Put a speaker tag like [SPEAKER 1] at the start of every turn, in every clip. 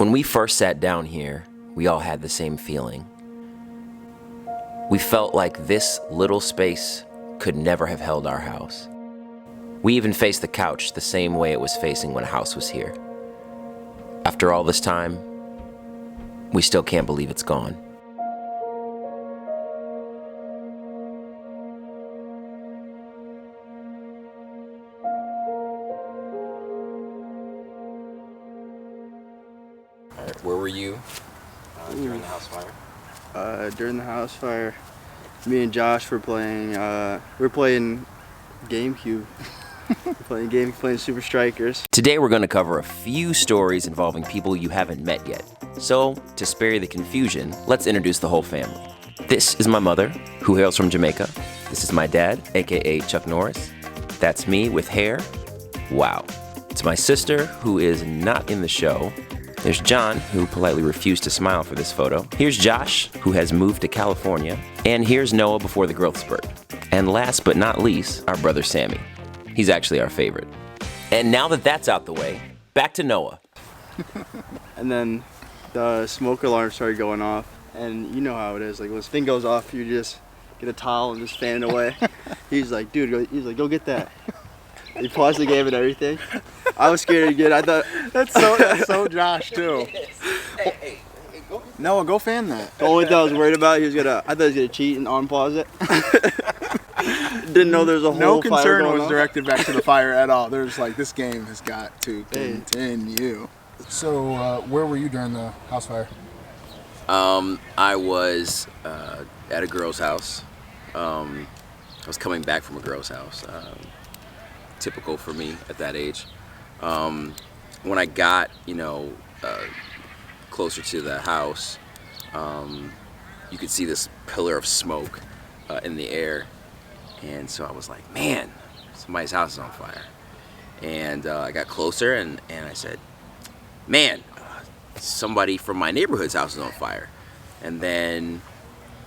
[SPEAKER 1] When we first sat down here, we all had the same feeling. We felt like this little space could never have held our house. We even faced the couch the same way it was facing when a house was here. After all this time, we still can't believe it's gone. All right, where were you during the house fire?
[SPEAKER 2] During the house fire, me and Josh were playing. GameCube. playing Super Strikers.
[SPEAKER 1] Today we're going to cover a few stories involving people you haven't met yet. So, to spare you the confusion, let's introduce the whole family. This is my mother, who hails from Jamaica. This is my dad, aka Chuck Norris. That's me with hair. Wow. It's my sister, who is not in the show. There's John, who politely refused to smile for this photo. Here's Josh, who has moved to California. And here's Noah before the growth spurt. And last but not least, our brother Sammy. He's actually our favorite. And now that that's out the way, back to Noah.
[SPEAKER 2] And then the smoke alarm started going off. And you know how it is. Like when this thing goes off, you just get a towel and just fan it away. He's like, dude, go get that. He paused the game and everything. I was scared to get. I thought
[SPEAKER 3] that's so Josh too. Hey, go. Noah, go fan that.
[SPEAKER 2] The only thing I was worried about, I thought he was gonna cheat and unpause it. Didn't know there's a whole
[SPEAKER 3] no
[SPEAKER 2] fire
[SPEAKER 3] concern
[SPEAKER 2] going
[SPEAKER 3] was
[SPEAKER 2] on.
[SPEAKER 3] Directed back to the fire at all. There's like, this game has got to continue. So where were you during the house fire?
[SPEAKER 1] I was at a girl's house. I was coming back from a girl's house. Typical for me at that age. When I got, closer to the house, you could see this pillar of smoke in the air. And so I was like, man, somebody's house is on fire. And I got closer and I said, man, somebody from my neighborhood's house is on fire. And then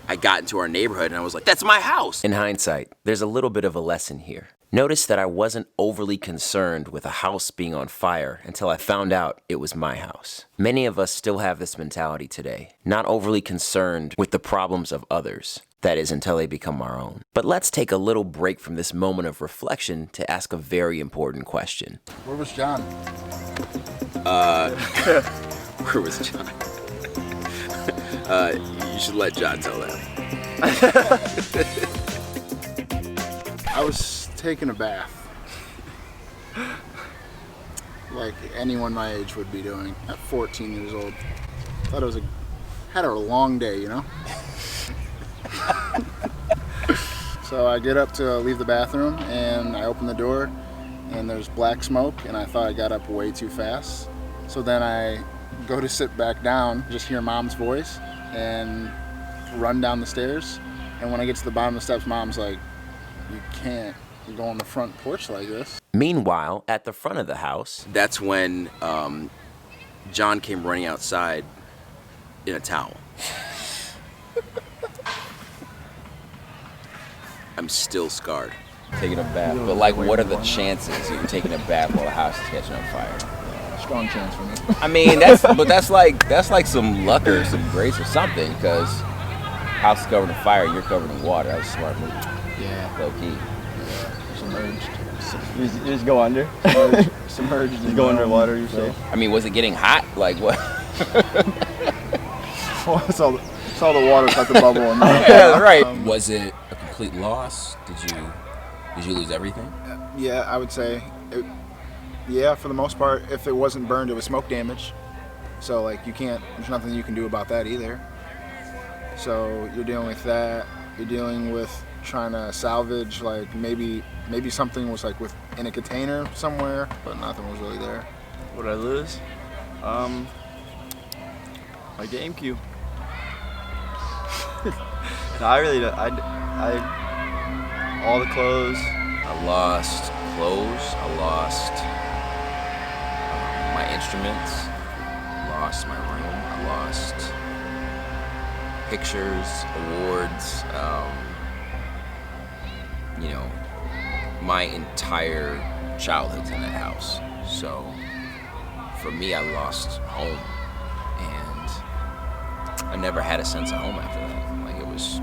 [SPEAKER 1] I got into our neighborhood and I was like, that's my house. In hindsight, there's a little bit of a lesson here. Notice that I wasn't overly concerned with a house being on fire until I found out it was my house. Many of us still have this mentality today, not overly concerned with the problems of others. That is, until they become our own. But let's take a little break from this moment of reflection to ask a very important question.
[SPEAKER 3] Where was John?
[SPEAKER 1] Where was John? You should let John tell that.
[SPEAKER 3] I was taking a bath. Like anyone my age would be doing at 14 years old. Thought it was had a long day, you know? So I get up to leave the bathroom and I open the door and there's black smoke and I thought I got up way too fast. So then I go to sit back down, just hear Mom's voice and run down the stairs. And when I get to the bottom of the steps, Mom's like, you can't go on the front porch like this.
[SPEAKER 1] Meanwhile, at the front of the house, that's when John came running outside in a towel. I'm still scarred. Taking a bath, but like, what are the chances of you taking a bath while the house is catching on fire?
[SPEAKER 3] Strong chance for me.
[SPEAKER 1] I mean, that's like some luck or some grace or something, because house is covered in fire, you're covered in water. That was a smart move.
[SPEAKER 3] Yeah.
[SPEAKER 1] Low key.
[SPEAKER 2] Submerged. You just go under? Submerged. Just go underwater, you say?
[SPEAKER 1] I mean, was it getting hot? Like what?
[SPEAKER 3] Saw the water cut the bubble. And
[SPEAKER 1] yeah, right. Was it a complete loss? Did you lose everything?
[SPEAKER 3] Yeah, I would say. Yeah, for the most part. If it wasn't burned, it was smoke damage. So like there's nothing you can do about that either. So you're dealing with that. You're dealing with trying to salvage, like maybe something was like in a container somewhere, but nothing was really there.
[SPEAKER 2] What did I lose? My GameCube. No, I really don't. I all the clothes.
[SPEAKER 1] I lost clothes. I lost my instruments. Lost my room. I lost pictures, awards. My entire childhood's in that house. So for me, I lost home. and I never had a sense of home after that. Like it was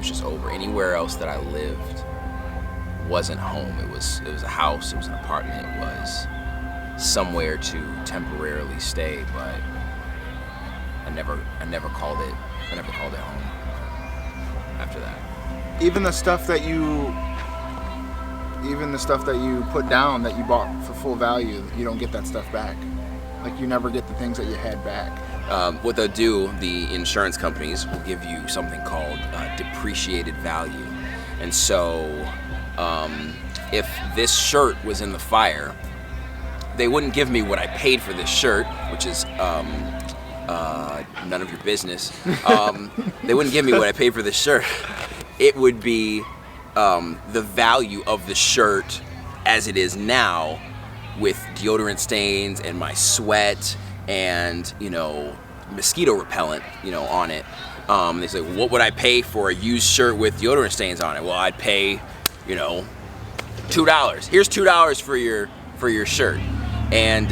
[SPEAKER 1] just over. Anywhere else that I lived wasn't home. It was a house, it was an apartment, it was somewhere to temporarily stay, but I never called it home after that.
[SPEAKER 3] Even the stuff that you put down that you bought for full value, you don't get that stuff back. Like you never get the things that you had back.
[SPEAKER 1] What they'll do, the insurance companies will give you something called depreciated value. And so if this shirt was in the fire, they wouldn't give me what I paid for this shirt, which is none of your business. They wouldn't give me what I paid for this shirt. It would be the value of the shirt as it is now, with deodorant stains and my sweat and, you know, mosquito repellent, you know, on it. They say, what would I pay for a used shirt with deodorant stains on it? Well, I'd pay, you know, $2. Here's $2 for your shirt. And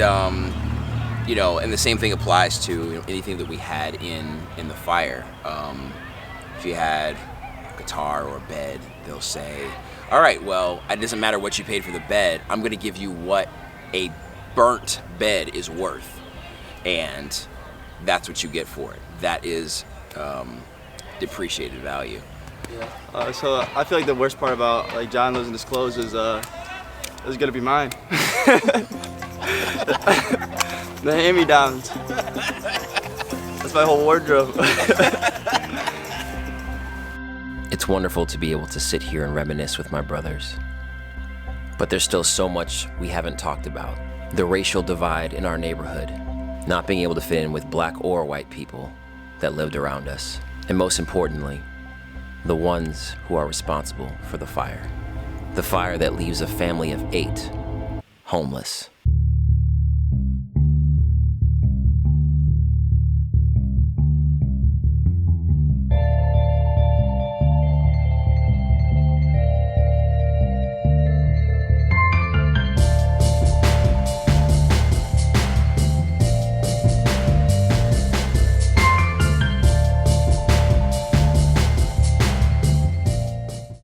[SPEAKER 1] you know, and the same thing applies to, you know, anything that we had in the fire. If you had a guitar or a bed, they'll say, all right, well, it doesn't matter what you paid for the bed, I'm gonna give you what a burnt bed is worth. And that's what you get for it. That is depreciated value.
[SPEAKER 2] Yeah. So I feel like the worst part about like John losing his clothes is gonna be mine. The hand-me-downs. That's my whole wardrobe.
[SPEAKER 4] It's wonderful to be able to sit here and reminisce with my brothers. But there's still so much we haven't talked about. The racial divide in our neighborhood, not being able to fit in with black or white people that lived around us. And most importantly, the ones who are responsible for the fire. The fire that leaves a family of 8 homeless.